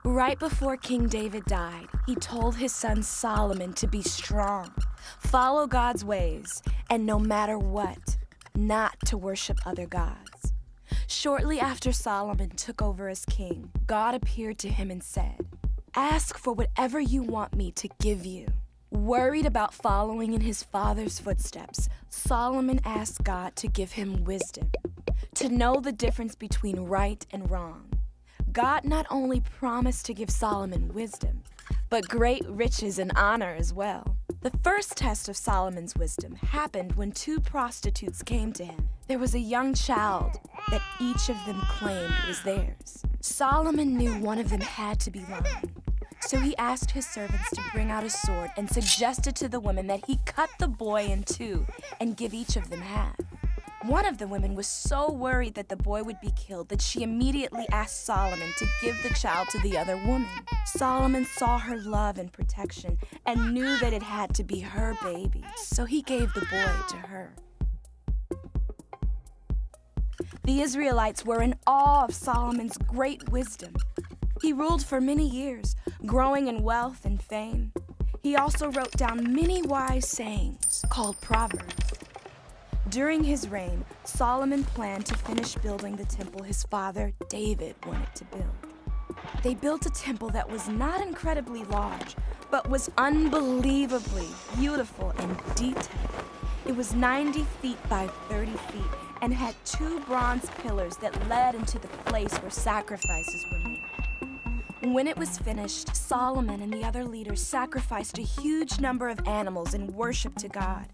Right before King David died, he told his son Solomon to be strong, follow God's ways, and no matter what, not to worship other gods. Shortly after Solomon took over as king, God appeared to him and said, "Ask for whatever you want me to give you." Worried about following in his father's footsteps, Solomon asked God to give him wisdom, to know the difference between right and wrong. God not only promised to give Solomon wisdom, but great riches and honor as well. The first test of Solomon's wisdom happened when two prostitutes came to him. There was a young child that each of them claimed was theirs. Solomon knew one of them had to be lying, so he asked his servants to bring out a sword and suggested to the women that he cut the boy in two and give each of them half. One of the women was so worried that the boy would be killed that she immediately asked Solomon to give the child to the other woman. Solomon saw her love and protection and knew that it had to be her baby, so he gave the boy to her. The Israelites were in awe of Solomon's great wisdom. He ruled for many years, growing in wealth and fame. He also wrote down many wise sayings called Proverbs. During his reign, Solomon planned to finish building the temple his father, David, wanted to build. They built a temple that was not incredibly large, but was unbelievably beautiful and detailed. It was 90 feet by 30 feet and had two bronze pillars that led into the place where sacrifices were made. When it was finished, Solomon and the other leaders sacrificed a huge number of animals in worship to God.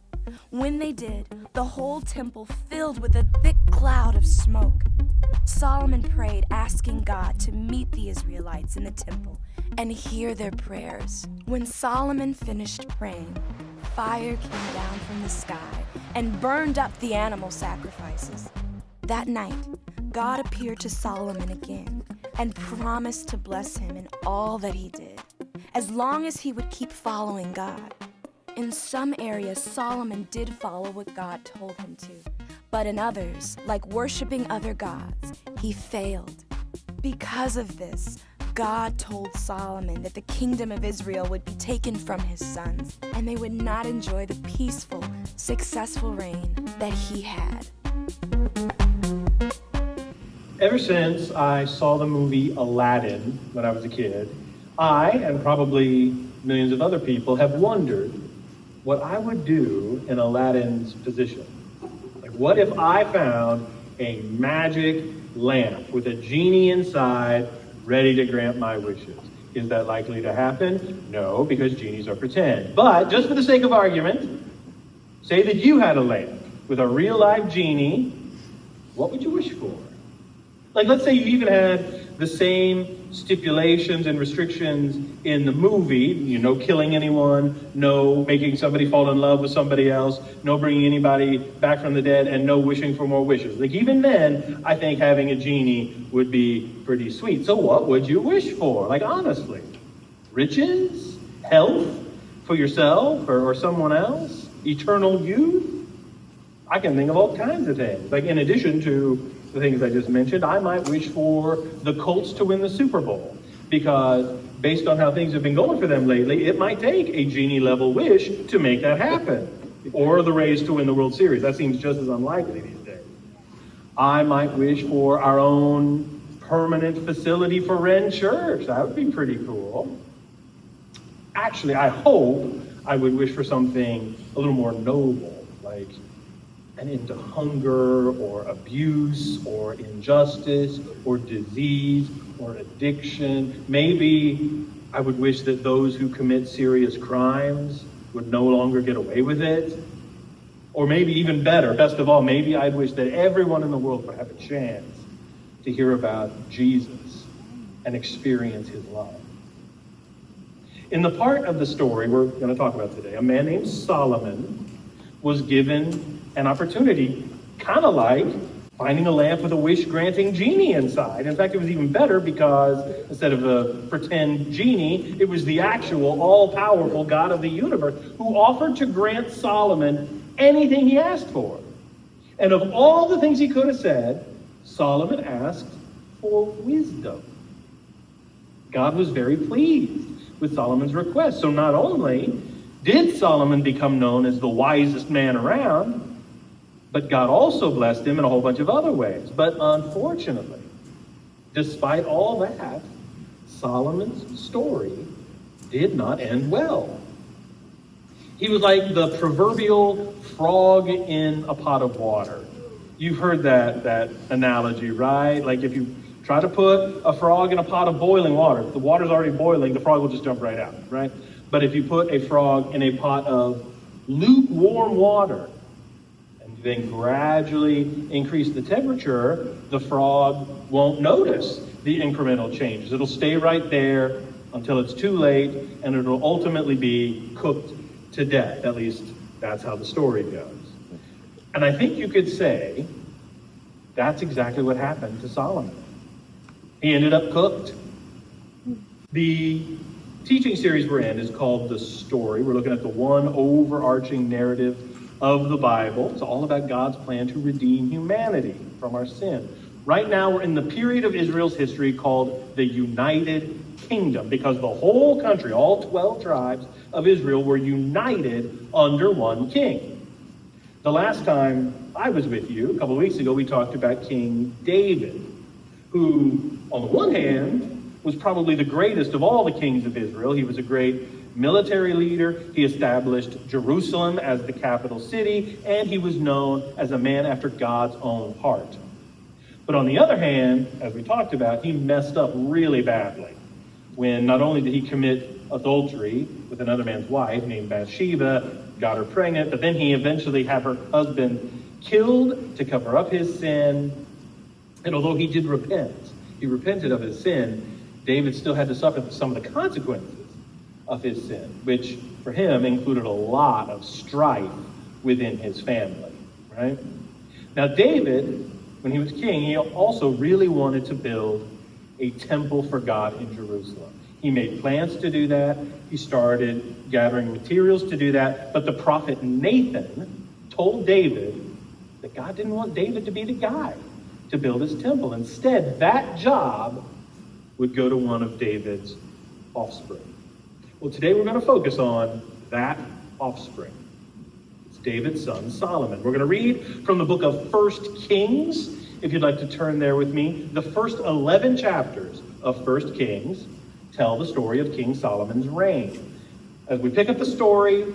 When they did, the whole temple filled with a thick cloud of smoke. Solomon prayed, asking God to meet the Israelites in the temple and hear their prayers. When Solomon finished praying, fire came down from the sky and burned up the animal sacrifices. That night, God appeared to Solomon again and promised to bless him in all that he did, as long as he would keep following God. In some areas, Solomon did follow what God told him to, but in others, like worshiping other gods, he failed. Because of this, God told Solomon that the kingdom of Israel would be taken from his sons, and they would not enjoy the peaceful, successful reign that he had. Ever since I saw the movie Aladdin when I was a kid, I, and probably millions of other people, have wondered what I would do in Aladdin's position. Like, what if I found a magic lamp with a genie inside ready to grant my wishes? Is that likely to happen? No, because genies are pretend. But just for the sake of argument, say that you had a lamp with a real live genie, what would you wish for? Like, let's say you even had the same stipulations and restrictions in the movie, no killing anyone, no making somebody fall in love with somebody else, no bringing anybody back from the dead, and no wishing for more wishes. Like, even then, I think having a genie would be pretty sweet. So what would you wish for? Like, honestly, riches, health for yourself or someone else, eternal youth? I can think of all kinds of things. Like, in addition to the things I just mentioned, I might wish for the Colts to win the Super Bowl, because based on how things have been going for them lately, it might take a genie-level wish to make that happen. Or the Rays to win the World Series. That seems just as unlikely these days. I might wish for our own permanent facility for Wren Church. That would be pretty cool. Actually, I hope I would wish for something a little more noble, like an end to hunger or abuse or injustice or disease or addiction. Maybe I would wish that those who commit serious crimes would no longer get away with it. Or maybe even better, best of all, maybe I'd wish that everyone in the world would have a chance to hear about Jesus and experience his love. In the part of the story we're going to talk about today, a man named Solomon was given an opportunity, kind of like finding a lamp with a wish-granting genie inside. In fact, it was even better because instead of a pretend genie, it was the actual all-powerful God of the universe who offered to grant Solomon anything he asked for. And of all the things he could have said, Solomon asked for wisdom. God was very pleased with Solomon's request. So not only did Solomon become known as the wisest man around, but God also blessed him in a whole bunch of other ways. But unfortunately, despite all that, Solomon's story did not end well. He was like the proverbial frog in a pot of water. You've heard that analogy, right? Like if you try to put a frog in a pot of boiling water, if the water's already boiling, the frog will just jump right out, right? But if you put a frog in a pot of lukewarm water, and then gradually increase the temperature, the frog won't notice the incremental changes. It'll stay right there until it's too late, and it'll ultimately be cooked to death. At least that's how the story goes. And I think you could say that's exactly what happened to Solomon. He ended up cooked. The teaching series we're in is called The Story. We're looking at the one overarching narrative of the Bible. It's all about God's plan to redeem humanity from our sin. Right now, we're in the period of Israel's history called the United Kingdom, because the whole country, all 12 tribes of Israel, were united under one king. The last time I was with you, a couple of weeks ago, we talked about King David, who, on the one hand, was probably the greatest of all the kings of Israel. He was a great military leader. He established Jerusalem as the capital city, and he was known as a man after God's own heart. But on the other hand, as we talked about, he messed up really badly when not only did he commit adultery with another man's wife named Bathsheba, got her pregnant, but then he eventually had her husband killed to cover up his sin. And although he did repent, he repented of his sin, David still had to suffer some of the consequences of his sin, which for him included a lot of strife within his family, right? Now David, when he was king, he also really wanted to build a temple for God in Jerusalem. He made plans to do that. He started gathering materials to do that. But the prophet Nathan told David that God didn't want David to be the guy to build his temple. Instead, that job would go to one of David's offspring. Well, today we're going to focus on that offspring. It's David's son, Solomon. We're going to read from the book of 1 Kings, if you'd like to turn there with me. The first 11 chapters of 1 Kings tell the story of King Solomon's reign. As we pick up the story,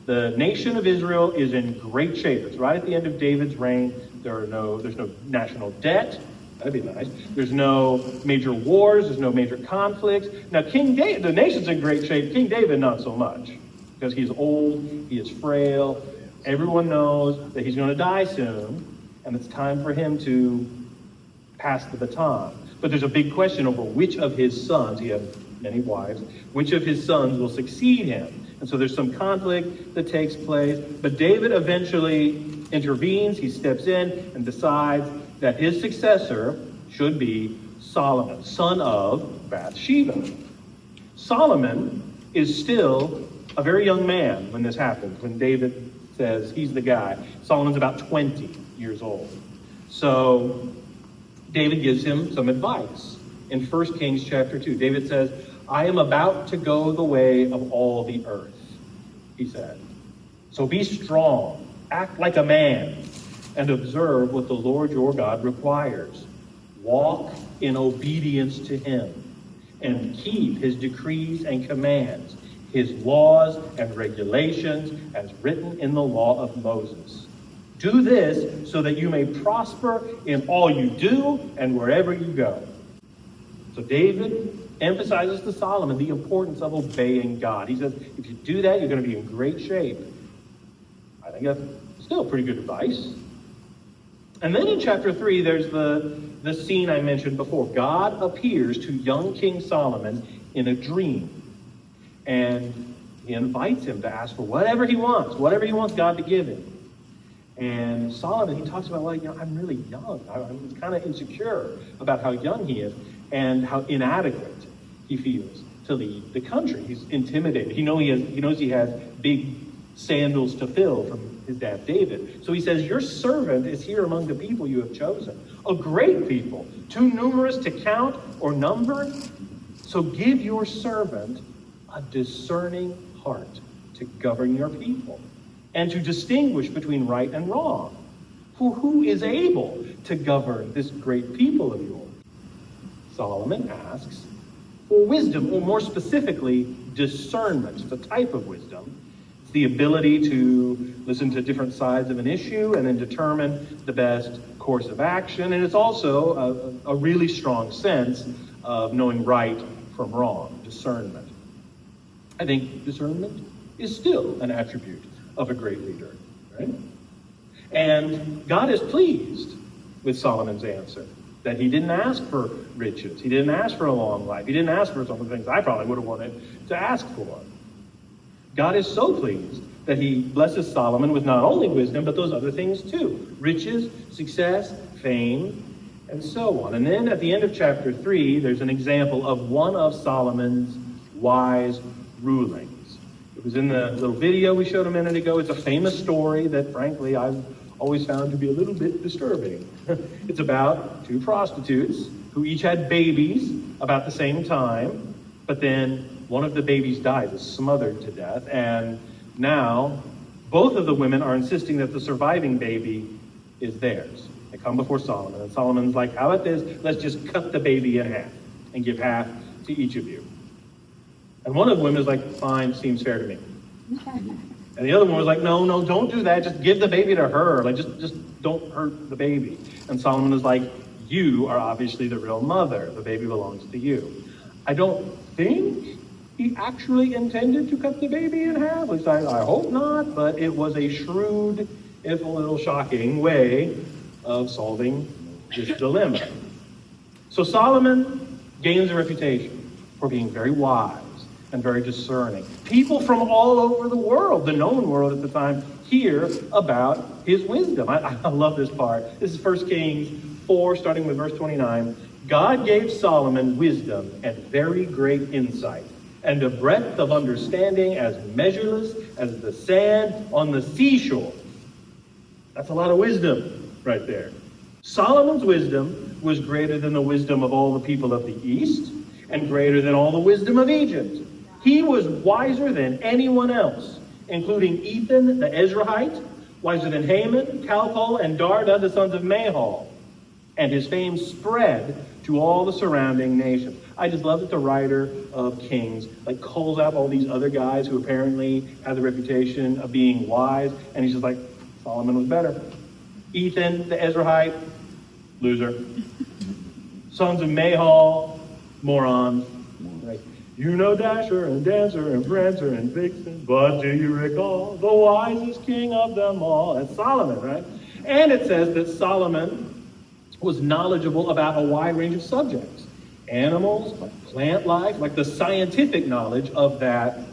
the nation of Israel is in great shape. It's right at the end of David's reign. There's no national debt. That'd be nice. There's no major wars. There's no major conflicts. Now, King David, the nation's in great shape. King David, not so much, because he's old, he is frail. Everyone knows that he's going to die soon, and it's time for him to pass the baton. But there's a big question over which of his sons, he had many wives, which of his sons will succeed him. And so there's some conflict that takes place. But David eventually intervenes. He steps in and decides that his successor should be Solomon, son of Bathsheba. Solomon is still a very young man when this happens, when David says he's the guy. Solomon's about 20 years old. So David gives him some advice. In 1 Kings chapter 2, David says, I am about to go the way of all the earth, he said. So be strong, act like a man, and observe what the Lord your God requires. Walk in obedience to him, and keep his decrees and commands, his laws and regulations as written in the law of Moses. Do this so that you may prosper in all you do and wherever you go. So David emphasizes to Solomon the importance of obeying God. He says, if you do that, you're going to be in great shape. I think that's still pretty good advice. And then in chapter 3, there's the scene I mentioned before. God appears to young King Solomon in a dream. And he invites him to ask for whatever he wants God to give him. And Solomon, he talks about, I'm really young. I'm kind of insecure about how young he is and how inadequate he feels to lead the country. He's intimidated. He knows he has big sandals to fill from his dad David. So he says, your servant is here among the people you have chosen, a great people, too numerous to count or number. So give your servant a discerning heart to govern your people and to distinguish between right and wrong. For who is able to govern this great people of yours? Solomon asks for wisdom, or more specifically, discernment. It's a type of wisdom. It's the ability to listen to different sides of an issue and then determine the best course of action. And it's also a really strong sense of knowing right from wrong, discernment. I think discernment is still an attribute of a great leader, right? And God is pleased with Solomon's answer, that he didn't ask for riches. He didn't ask for a long life. He didn't ask for some of the things I probably would have wanted to ask for. God is so pleased that he blesses Solomon with not only wisdom, but those other things too. Riches, success, fame, and so on. And then at the end of chapter 3, there's an example of one of Solomon's wise rulings. It was in the little video we showed a minute ago. It's a famous story that, frankly, I've always found to be a little bit disturbing. It's about two prostitutes who each had babies about the same time, but then one of the babies dies, is smothered to death, and now both of the women are insisting that the surviving baby is theirs. They come before Solomon, and Solomon's like, how about this? Let's just cut the baby in half and give half to each of you. And one of the women is like, fine, seems fair to me. And the other one was like, no, don't do that. Just give the baby to her. Like, just don't hurt the baby. And Solomon was like, you are obviously the real mother. The baby belongs to you. I don't think he actually intended to cut the baby in half. At least I hope not. But it was a shrewd, if a little shocking, way of solving this dilemma. So Solomon gains a reputation for being very wise and very discerning. People from all over the world, the known world at the time, hear about his wisdom. I love this part. This is 1 Kings 4, starting with verse 29. God gave Solomon wisdom and very great insight, and a breadth of understanding as measureless as the sand on the seashore. That's a lot of wisdom right there. Solomon's wisdom was greater than the wisdom of all the people of the East and greater than all the wisdom of Egypt. He was wiser than anyone else, including Ethan the Ezrahite, wiser than Haman, Calcol, and Darda, the sons of Mahal. And his fame spread to all the surrounding nations. I just love that the writer of Kings calls out all these other guys who apparently have the reputation of being wise, and he's just like, Solomon was better. Ethan the Ezrahite, loser. Sons of Mahal, morons. You know Dasher and Dancer and Prancer and Vixen, but do you recall the wisest king of them all? That's Solomon, right? And it says that Solomon was knowledgeable about a wide range of subjects. Animals, plant life, the scientific knowledge of that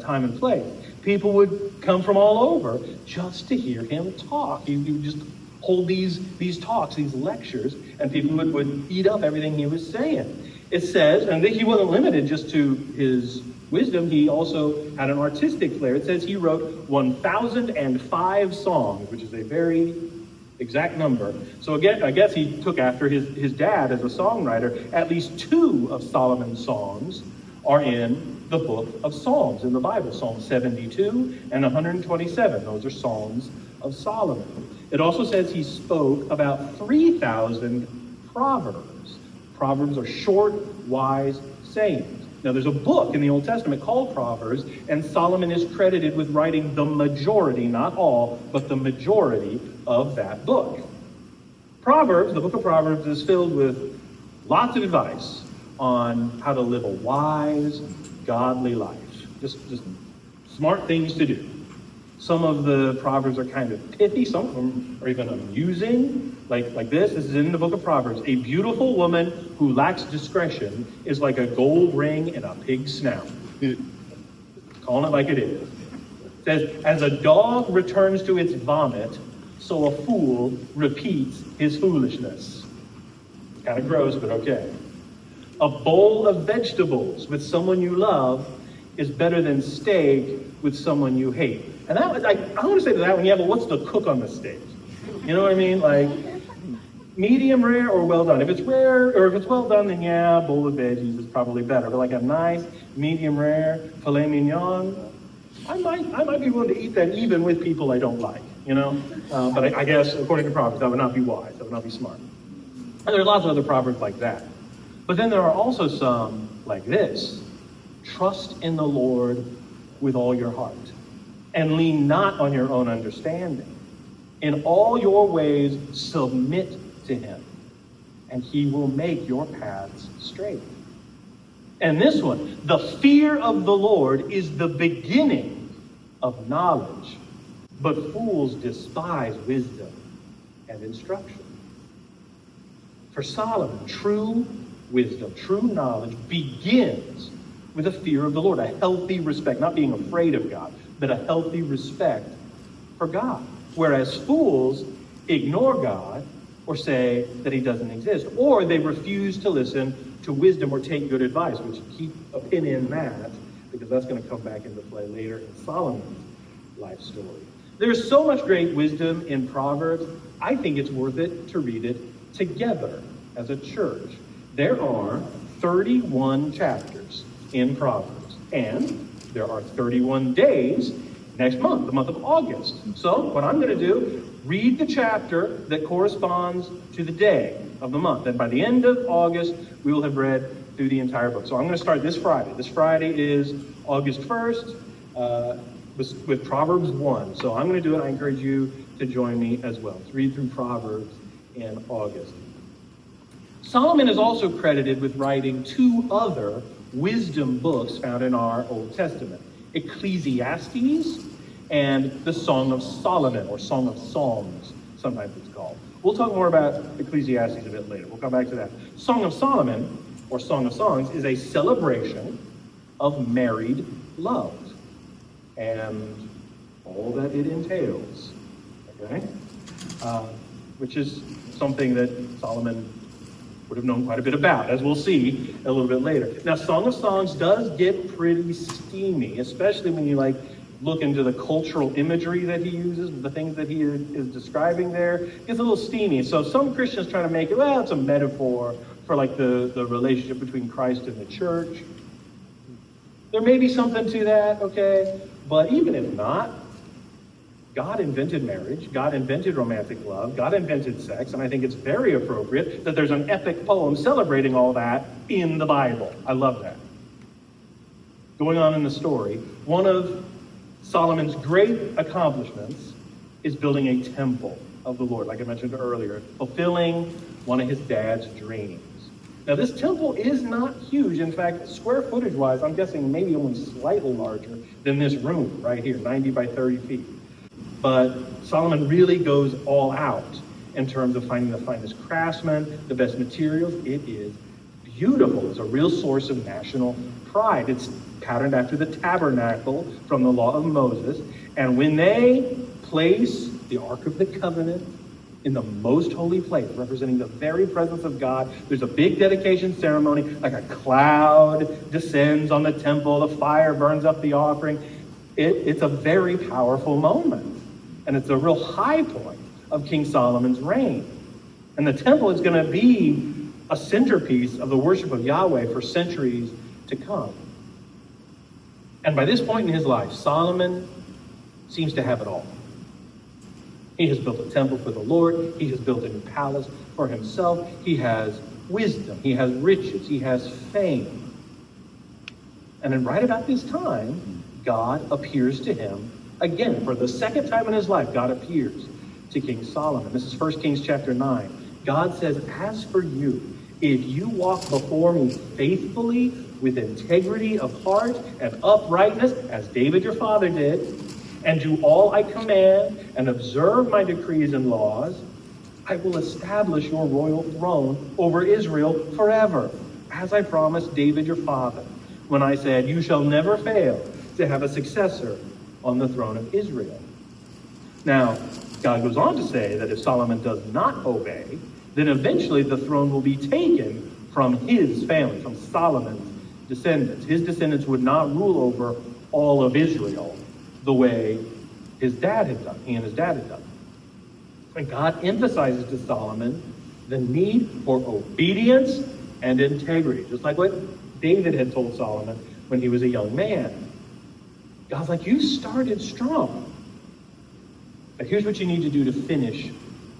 time and place. People would come from all over just to hear him talk. He would just hold these talks, these lectures, and people would eat up everything he was saying. It says, and he wasn't limited just to his wisdom, he also had an artistic flair. It says he wrote 1,005 songs, which is a very exact number. So again, I guess he took after his dad as a songwriter. At least 2 of Solomon's songs are in the book of Psalms in the Bible, Psalm 72 and 127. Those are Psalms of Solomon. It also says he spoke about 3,000 proverbs. Proverbs are short, wise sayings. Now, there's a book in the Old Testament called Proverbs, and Solomon is credited with writing the majority, not all, but the majority of that book. Proverbs, the book of Proverbs, is filled with lots of advice on how to live a wise, godly life. Just smart things to do. Some of the Proverbs are kind of pithy. Some of them are even amusing. Like this is in the book of Proverbs. A beautiful woman who lacks discretion is like a gold ring in a pig's snout. Calling it like it is. It says, as a dog returns to its vomit, so a fool repeats his foolishness. Kind of gross, but okay. A bowl of vegetables with someone you love is better than steak with someone you hate. And that was, I want to say to that one, yeah, but what's the cook on the steak? You know what I mean? medium rare or well done. If it's rare or if it's well done, then yeah, bowl of veggies is probably better. But like a nice medium rare filet mignon, I might be willing to eat that even with people I don't like, you know? But I guess according to Proverbs, that would not be wise. That would not be smart. And there are lots of other proverbs like that. But then there are also some like this: trust in the Lord with all your heart, and lean not on your own understanding. In all your ways submit to him, and he will make your paths straight. And this one: the fear of the Lord is the beginning of knowledge, but fools despise wisdom and instruction. For Solomon, true wisdom, true knowledge begins with a fear of the Lord, a healthy respect, not being afraid of God, but a healthy respect for God. Whereas fools ignore God or say that he doesn't exist, or they refuse to listen to wisdom or take good advice, which keep a pin in that, because that's going to come back into play later in Solomon's life story. There's so much great wisdom in Proverbs, I think it's worth it to read it together as a church. There are 31 chapters in Proverbs, and there are 31 days next month, the month of August. So what I'm going to do, read the chapter that corresponds to the day of the month. And by the end of August, we will have read through the entire book. So I'm going to start this Friday. This Friday is August 1st with Proverbs 1. So I'm going to do it. I encourage you to join me as well. Let's read through Proverbs in August. Solomon is also credited with writing two other wisdom books found in our Old Testament: Ecclesiastes and the Song of Solomon, or Song of Songs, sometimes it's called. We'll talk more about Ecclesiastes a bit later. We'll come back to that. Song of Solomon, or Song of Songs, is a celebration of married love and all that it entails, okay? Which is something that Solomon would have known quite a bit about, as we'll see a little bit later. Now, Song of Songs does get pretty steamy, especially when you look into the cultural imagery that he uses, the things that he is describing there. It gets a little steamy. So some Christians try to make it, well, it's a metaphor for the relationship between Christ and the church. There may be something to that, okay? But even if not, God invented marriage, God invented romantic love, God invented sex, and I think it's very appropriate that there's an epic poem celebrating all that in the Bible. I love that. Going on in the story, one of Solomon's great accomplishments is building a temple of the Lord, like I mentioned earlier, fulfilling one of his dad's dreams. Now, this temple is not huge. In fact, square footage-wise, I'm guessing maybe only slightly larger than this room right here, 90 by 30 feet. But Solomon really goes all out in terms of finding the finest craftsmen, the best materials. It is beautiful. It's a real source of national pride. It's patterned after the tabernacle from the law of Moses. And when they place the Ark of the Covenant in the most holy place, representing the very presence of God, there's a big dedication ceremony, like a cloud descends on the temple, the fire burns up the offering. It's a very powerful moment. And it's a real high point of King Solomon's reign. And the temple is going to be a centerpiece of the worship of Yahweh for centuries to come. And by this point in his life, Solomon seems to have it all. He has built a temple for the Lord. He has built a new palace for himself. He has wisdom. He has riches. He has fame. And then right about this time, God appears to him again. For the second time in his life, God appears to King Solomon. This is 1 Kings chapter 9. God says, "As for you, if you walk before me faithfully with integrity of heart and uprightness, as David your father did, and do all I command and observe my decrees and laws, I will establish your royal throne over Israel forever, as I promised David your father, when I said, you shall never fail to have a successor on the throne of Israel." Now, God goes on to say that if Solomon does not obey, then eventually the throne will be taken from his family, from Solomon's descendants. His descendants would not rule over all of Israel the way his dad had done, he and his dad had done. And God emphasizes to Solomon the need for obedience and integrity, just like what David had told Solomon when he was a young man. God's like, you started strong, but here's what you need to do to finish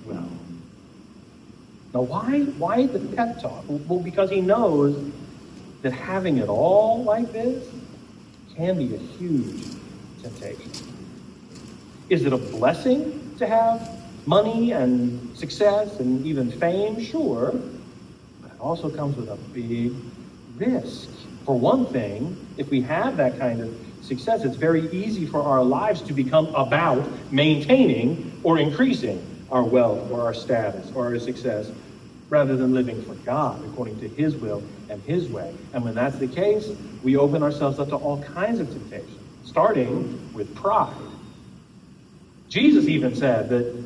well. Now, why the pep talk? Well, because he knows that having it all like this can be a huge temptation. Is it a blessing to have money and success and even fame? Sure. But it also comes with a big risk. For one thing, if we have that kind of success, it's very easy for our lives to become about maintaining or increasing our wealth or our status or our success, rather than living for God according to his will and his way. And when that's the case, we open ourselves up to all kinds of temptations, starting with pride. Jesus even said that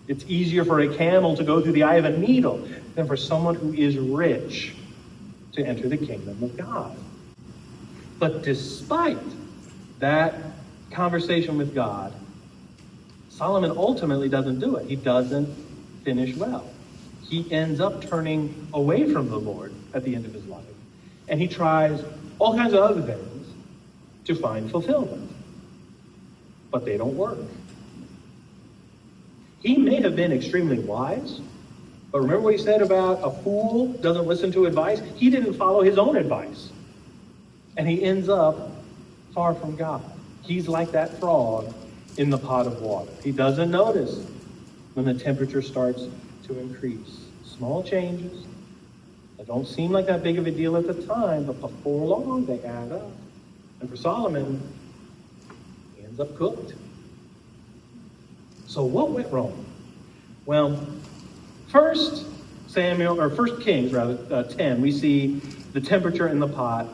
it's easier for a camel to go through the eye of a needle than for someone who is rich to enter the kingdom of God. But despite that conversation with God, Solomon ultimately doesn't do it. He doesn't finish well. He ends up turning away from the Lord at the end of his life. And he tries all kinds of other things to find fulfillment. But they don't work. He may have been extremely wise, but remember what he said about a fool doesn't listen to advice? He didn't follow his own advice. And he ends up far from God. He's like that frog in the pot of water. He doesn't notice when the temperature starts to increase. Small changes that don't seem like that big of a deal at the time, but before long they add up. And for Solomon, he ends up cooked. So what went wrong? Well, First Kings 10, we see the temperature in the pot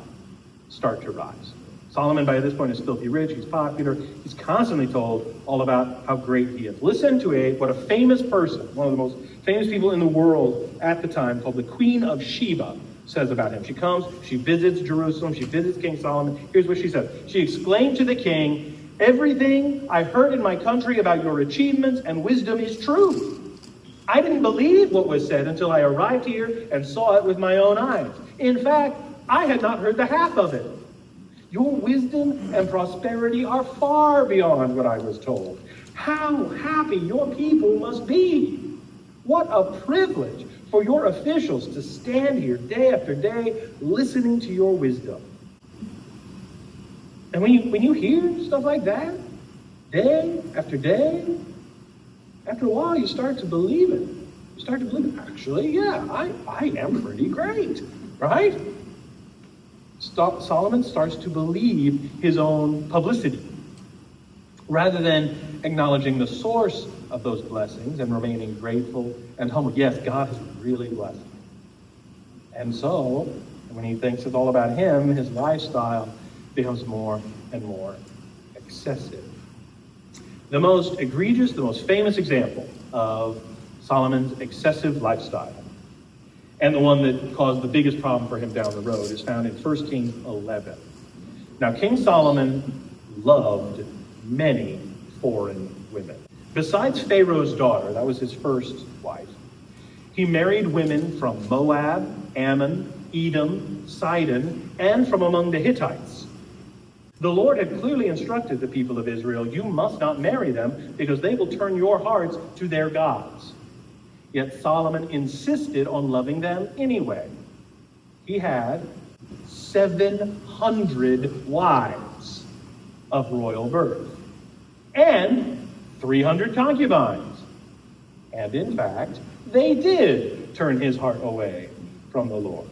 start to rise. Solomon, by this point, is filthy rich. He's popular. He's constantly told all about how great he is. Listen to what a famous person, one of the most famous people in the world at the time, called the Queen of Sheba, says about him. She comes, she visits Jerusalem, she visits King Solomon. Here's what she says. She exclaimed to the king, "Everything I've heard in my country about your achievements and wisdom is true. I didn't believe what was said until I arrived here and saw it with my own eyes. In fact, I had not heard the half of it. Your wisdom and prosperity are far beyond what I was told. How happy your people must be. What a privilege for your officials to stand here day after day listening to your wisdom." And when you hear stuff like that, day after day, after a while you start to believe it. You start to believe it. Actually, yeah, I am pretty great, right? Solomon starts to believe his own publicity, rather than acknowledging the source of those blessings and remaining grateful and humble. Yes, God has really blessed him. And so, when he thinks it's all about him, his lifestyle becomes more and more excessive. The most egregious, the most famous example of Solomon's excessive lifestyle, and the one that caused the biggest problem for him down the road, is found in 1 Kings 11. Now, King Solomon loved many foreign women. Besides Pharaoh's daughter, that was his first wife, he married women from Moab, Ammon, Edom, Sidon, and from among the Hittites. The Lord had clearly instructed the people of Israel, "You must not marry them, because they will turn your hearts to their gods." Yet Solomon insisted on loving them anyway. He had 700 wives of royal birth and 300 concubines. And in fact, they did turn his heart away from the Lord.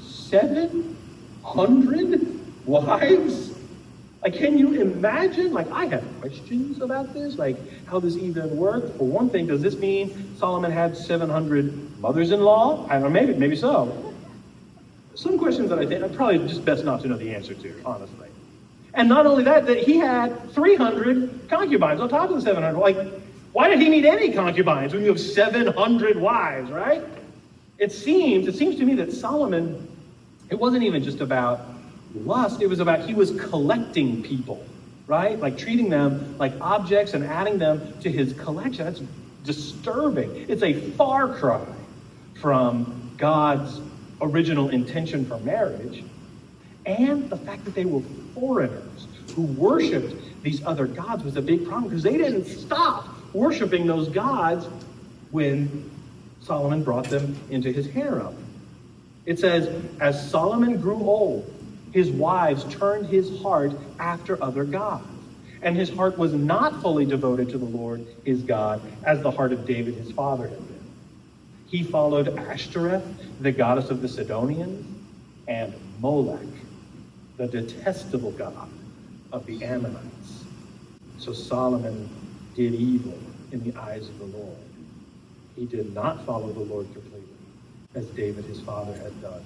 700 wives? Like, can you imagine? Like, I have questions about this, like how this even worked. For one thing, does this mean Solomon had 700 mothers-in-law? I don't know, maybe so. Some questions that I think are probably just best not to know the answer to, honestly. And not only that he had 300 concubines on top of the 700. Like, why did he need any concubines when you have 700 wives, right? It seems to me that Solomon, it wasn't even just about lust, it was about he was collecting people, right? Like treating them like objects and adding them to his collection. That's disturbing. It's a far cry from God's original intention for marriage, and the fact that they were foreigners who worshipped these other gods was a big problem, because they didn't stop worshiping those gods when Solomon brought them into his harem. It says, as Solomon grew old, his wives turned his heart after other gods, and his heart was not fully devoted to the Lord his God, as the heart of David his father had been. He followed Ashtoreth, the goddess of the Sidonians, and Molech, the detestable god of the Ammonites. So Solomon did evil in the eyes of the Lord. He did not follow the Lord completely, as David his father had done.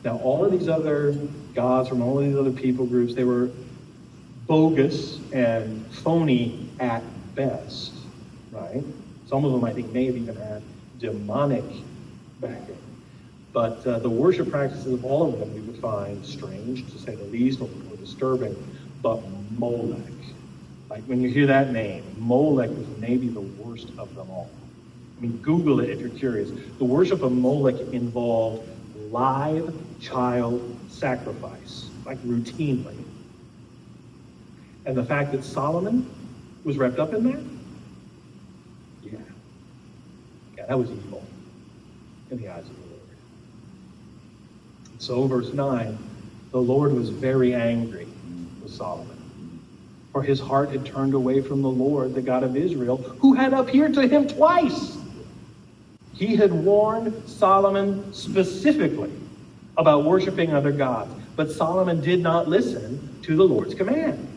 Now, all of these other gods from all of these other people groups, they were bogus and phony at best, right? Some of them, I think, may have even had demonic backing. But the worship practices of all of them we would find strange, to say the least, or disturbing. But Molech, like when you hear that name, Molech was maybe the worst of them all. I mean, Google it if you're curious. The worship of Molech involved live child sacrifice, like routinely. And the fact that Solomon was wrapped up in that, yeah, that was evil in the eyes of the Lord. So verse 9, the Lord was very angry with Solomon, for his heart had turned away from the Lord, the God of Israel, who had appeared to him twice. He had warned Solomon specifically about worshiping other gods, but Solomon did not listen to the Lord's command.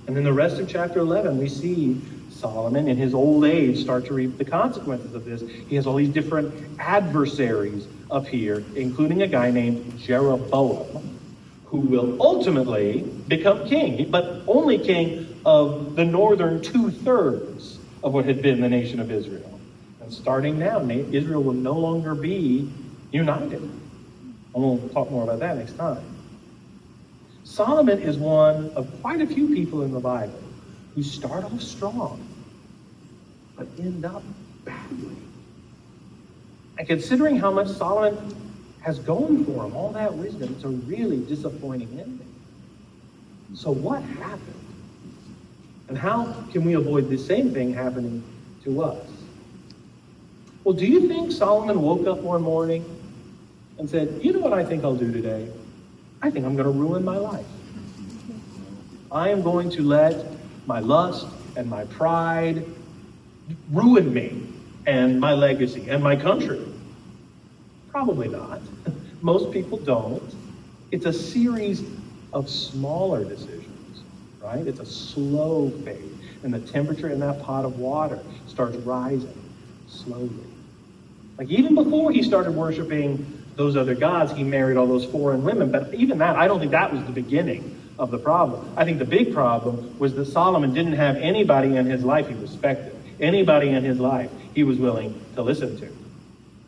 And in the rest of chapter 11, we see Solomon in his old age start to reap the consequences of this. He has all these different adversaries up here, including a guy named Jeroboam, who will ultimately become king, but only king of the northern 2/3 of what had been the nation of Israel. And starting now, Israel will no longer be united. And we'll talk more about that next time. Solomon is one of quite a few people in the Bible who start off strong, but end up badly. And considering how much Solomon has going for him, all that wisdom, it's a really disappointing ending. So what happened? And how can we avoid the same thing happening to us? Well, do you think Solomon woke up one morning and said, you know what I think I'll do today? I think I'm going to ruin my life. I am going to let my lust and my pride ruin me and my legacy and my country. Probably not. Most people don't. It's a series of smaller decisions, right? It's a slow fade. And the temperature in that pot of water starts rising slowly. Like even before he started worshiping those other gods, he married all those foreign women. But even that, I don't think that was the beginning of the problem. I think the big problem was that Solomon didn't have anybody in his life he respected. Anybody in his life he was willing to listen to.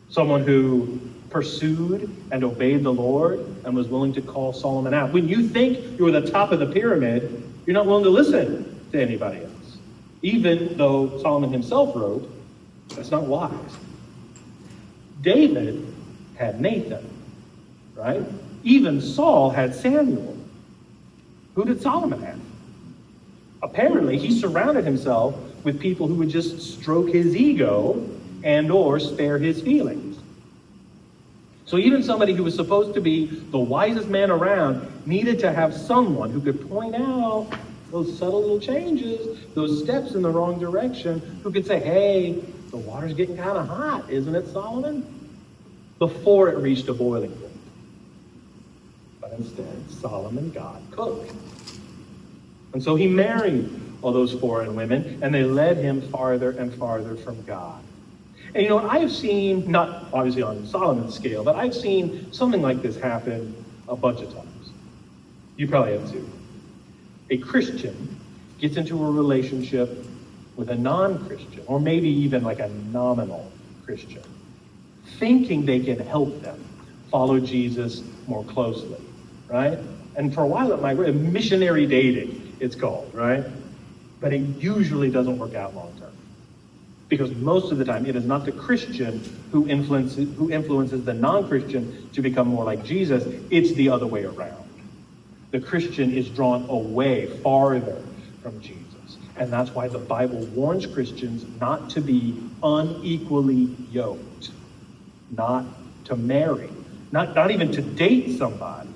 Someone who pursued and obeyed the Lord and was willing to call Solomon out. When you think you're the top of the pyramid, you're not willing to listen to anybody else. Even though Solomon himself wrote, that's not wise. David had Nathan, right? Even Saul had Samuel. Who did Solomon have? Apparently, he surrounded himself with people who would just stroke his ego and or spare his feelings. So even somebody who was supposed to be the wisest man around needed to have someone who could point out those subtle little changes, those steps in the wrong direction, who could say, hey, the water's getting kind of hot, isn't it, Solomon? Before it reached a boiling point. But instead, Solomon got cooked. And so he married all those foreign women, and they led him farther and farther from God. And you know, I have seen, not obviously on Solomon's scale, but I've seen something like this happen a bunch of times. You probably have too. A Christian gets into a relationship with a non-Christian, or maybe even like a nominal Christian, thinking they can help them follow Jesus more closely, right? And for a while it might be missionary dating, it's called, right? but it usually doesn't work out long term. Because most of the time, it is not the Christian who influences the non-Christian to become more like Jesus. It's the other way around. The Christian is drawn away farther from Jesus. And that's why the Bible warns Christians not to be unequally yoked, not to marry, not even to date somebody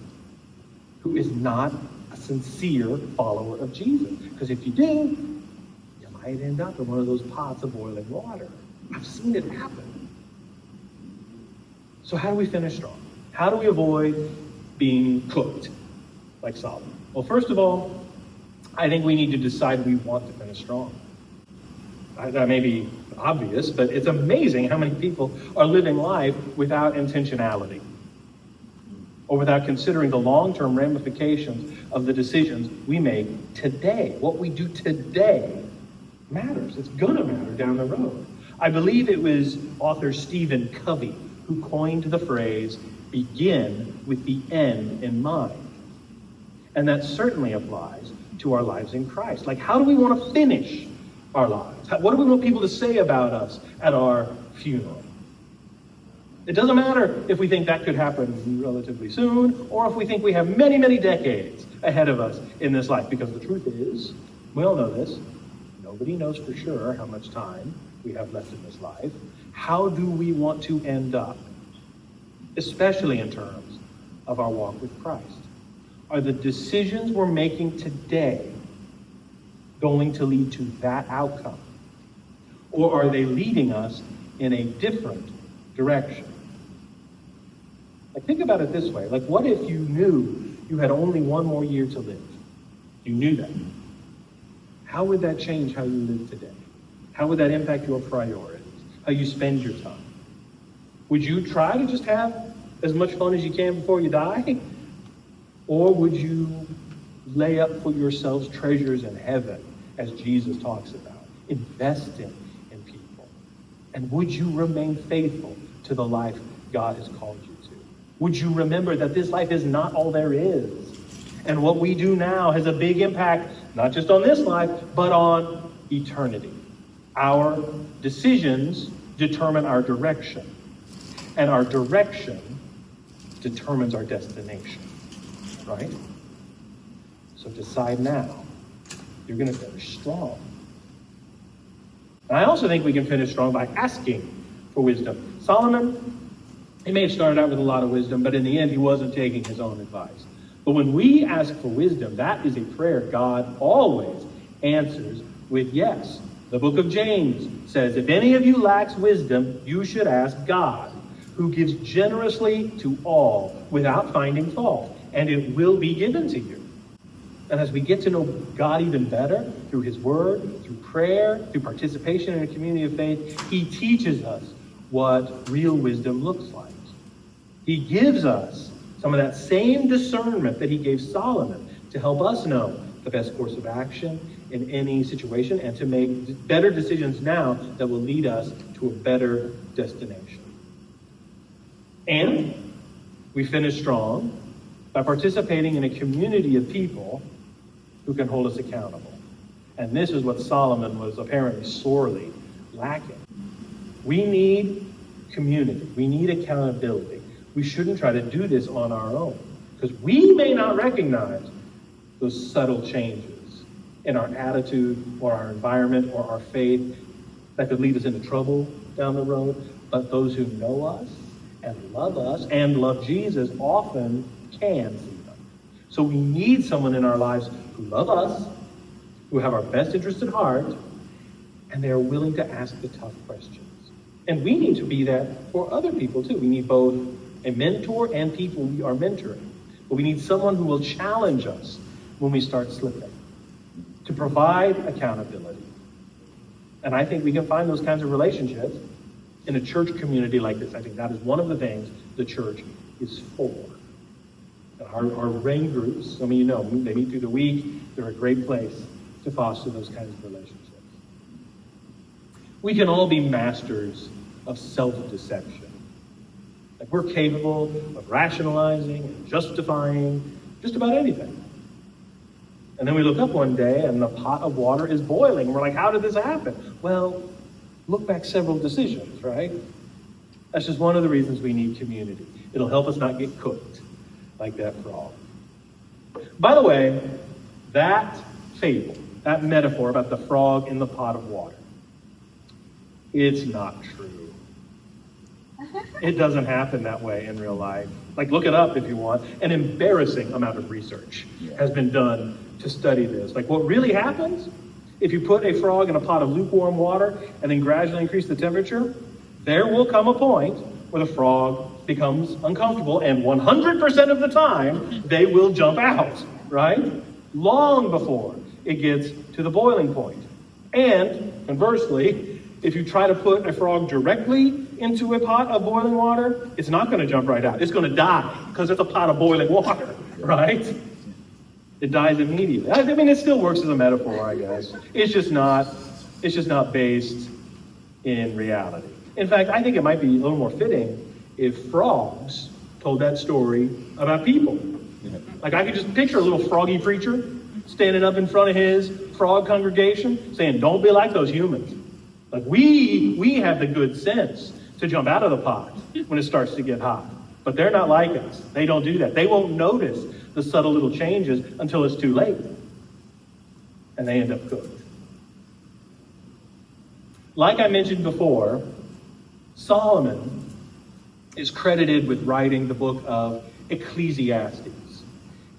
who is not a sincere follower of Jesus. Because if you do, might end up in one of those pots of boiling water. I've seen it happen. So how do we finish strong? How do we avoid being cooked like Solomon? Well, first of all, I think we need to decide we want to finish strong. That may be obvious, but it's amazing how many people are living life without intentionality, or without considering the long-term ramifications of the decisions we make today. What we do today matters. It's going to matter down the road. I believe it was author Stephen Covey who coined the phrase, begin with the end in mind. And that certainly applies to our lives in Christ. Like, how do we want to finish our lives? What do we want people to say about us at our funeral? It doesn't matter if we think that could happen relatively soon, or if we think we have many, many decades ahead of us in this life, because the truth is, we all know this, nobody knows for sure how much time we have left in this life. How do we want to end up, especially in terms of our walk with Christ? Are the decisions we're making today going to lead to that outcome? Or are they leading us in a different direction? Like, think about it this way. Like, what if you knew you had only one more year to live? You knew that. How would that change how you live today? How would that impact your priorities? How you spend your time? Would you try to just have as much fun as you can before you die? Or would you lay up for yourselves treasures in heaven, as Jesus talks about, investing in people? And would you remain faithful to the life God has called you to? Would you remember that this life is not all there is? And what we do now has a big impact, not just on this life, but on eternity. Our decisions determine our direction, and our direction determines our destination, right? So decide now. You're going to finish strong. And I also think we can finish strong by asking for wisdom. Solomon, he may have started out with a lot of wisdom, but in the end, he wasn't taking his own advice. But when we ask for wisdom, that is a prayer God always answers with yes. The book of James says, if any of you lacks wisdom, you should ask God, who gives generously to all without finding fault, and it will be given to you. And as we get to know God even better through his word, through prayer, through participation in a community of faith, he teaches us what real wisdom looks like. He gives us some of that same discernment that he gave Solomon to help us know the best course of action in any situation and to make better decisions now that will lead us to a better destination. And we finish strong by participating in a community of people who can hold us accountable. And this is what Solomon was apparently sorely lacking. We need community. We need accountability. We shouldn't try to do this on our own, because we may not recognize those subtle changes in our attitude or our environment or our faith that could lead us into trouble down the road. But those who know us and love Jesus often can see them. So we need someone in our lives who love us, who have our best interest at heart, and they're willing to ask the tough questions. And we need to be that for other people too. We need both a mentor and people we are mentoring. But we need someone who will challenge us when we start slipping, to provide accountability. And I think we can find those kinds of relationships in a church community like this. I think that is one of the things the church is for. Our rain groups, some of you know, they meet through the week. They're a great place to foster those kinds of relationships. We can all be masters of self-deception. Like, we're capable of rationalizing and justifying just about anything. And then we look up one day and the pot of water is boiling. We're like, how did this happen? Well, look back several decisions, right? That's just one of the reasons we need community. It'll help us not get cooked like that frog. By the way, that fable, that metaphor about the frog in the pot of water, it's not true. It doesn't happen that way in real life. Like, look it up if you want. An embarrassing amount of research has been done to study this. Like, what really happens if you put a frog in a pot of lukewarm water and then gradually increase the temperature, there will come a point where the frog becomes uncomfortable, and 100% of the time, they will jump out, right? Long before it gets to the boiling point. And conversely, if you try to put a frog directly into a pot of boiling water, it's not going to jump right out. It's going to die because it's a pot of boiling water, right? It dies immediately. I mean, it still works as a metaphor, I guess. It's just not based in reality. In fact, I think it might be a little more fitting if frogs told that story about people. Like, I could just picture a little froggy preacher standing up in front of his frog congregation saying, don't be like those humans. Like, we have the good sense to jump out of the pot when it starts to get hot. But they're not like us. They don't do that. They won't notice the subtle little changes until it's too late. And they end up cooked. Like I mentioned before, Solomon is credited with writing the book of Ecclesiastes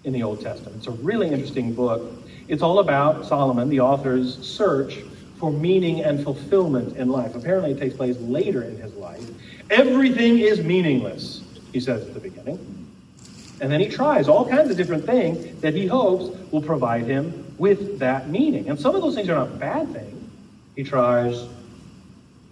in the Old Testament. It's a really interesting book. It's all about Solomon, the author's search for meaning and fulfillment in life. Apparently it takes place later in his life. Everything is meaningless, he says at the beginning. And then he tries all kinds of different things that he hopes will provide him with that meaning. And some of those things are not bad things. He tries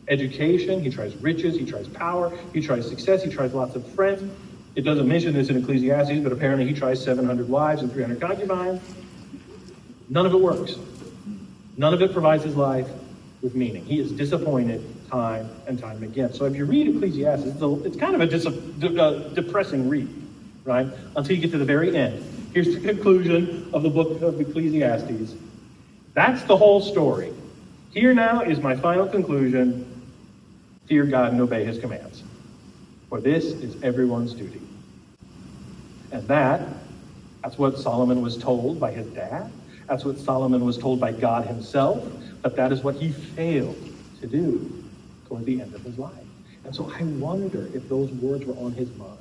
education, he tries riches, he tries power, he tries success, he tries lots of friends. It doesn't mention this in Ecclesiastes, but apparently he tries 700 wives and 300 concubines. None of it works. None of it provides his life with meaning. He is disappointed time and time again. So if you read Ecclesiastes, it's kind of a depressing read, right? Until you get to the very end. Here's the conclusion of the book of Ecclesiastes. That's the whole story. Here now is my final conclusion. Fear God and obey his commands. For this is everyone's duty. And that's what Solomon was told by his dad. That's what Solomon was told by God himself. But that is what he failed to do toward the end of his life. And so I wonder if those words were on his mind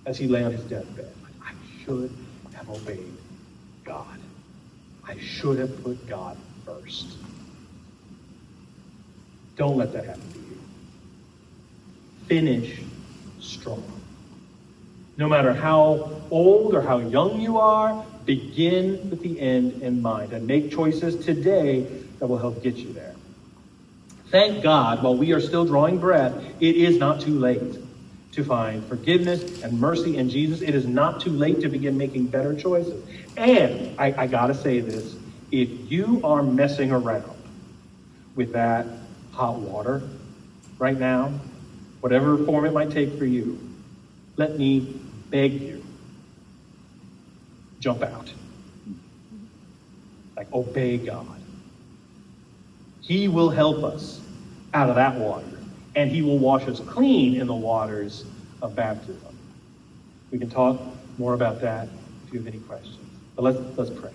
as he lay on his deathbed. I should have obeyed God. I should have put God first. Don't let that happen to you. Finish strong. No matter how old or how young you are, begin with the end in mind and make choices today that will help get you there. Thank God, while we are still drawing breath, it is not too late to find forgiveness and mercy in Jesus. It is not too late to begin making better choices. And I gotta say this, if you are messing around with that hot water right now, whatever form it might take for you, let me beg you, jump out. Like, obey God. He will help us out of that water, and he will wash us clean in the waters of baptism. We can talk more about that if you have any questions. But let's pray.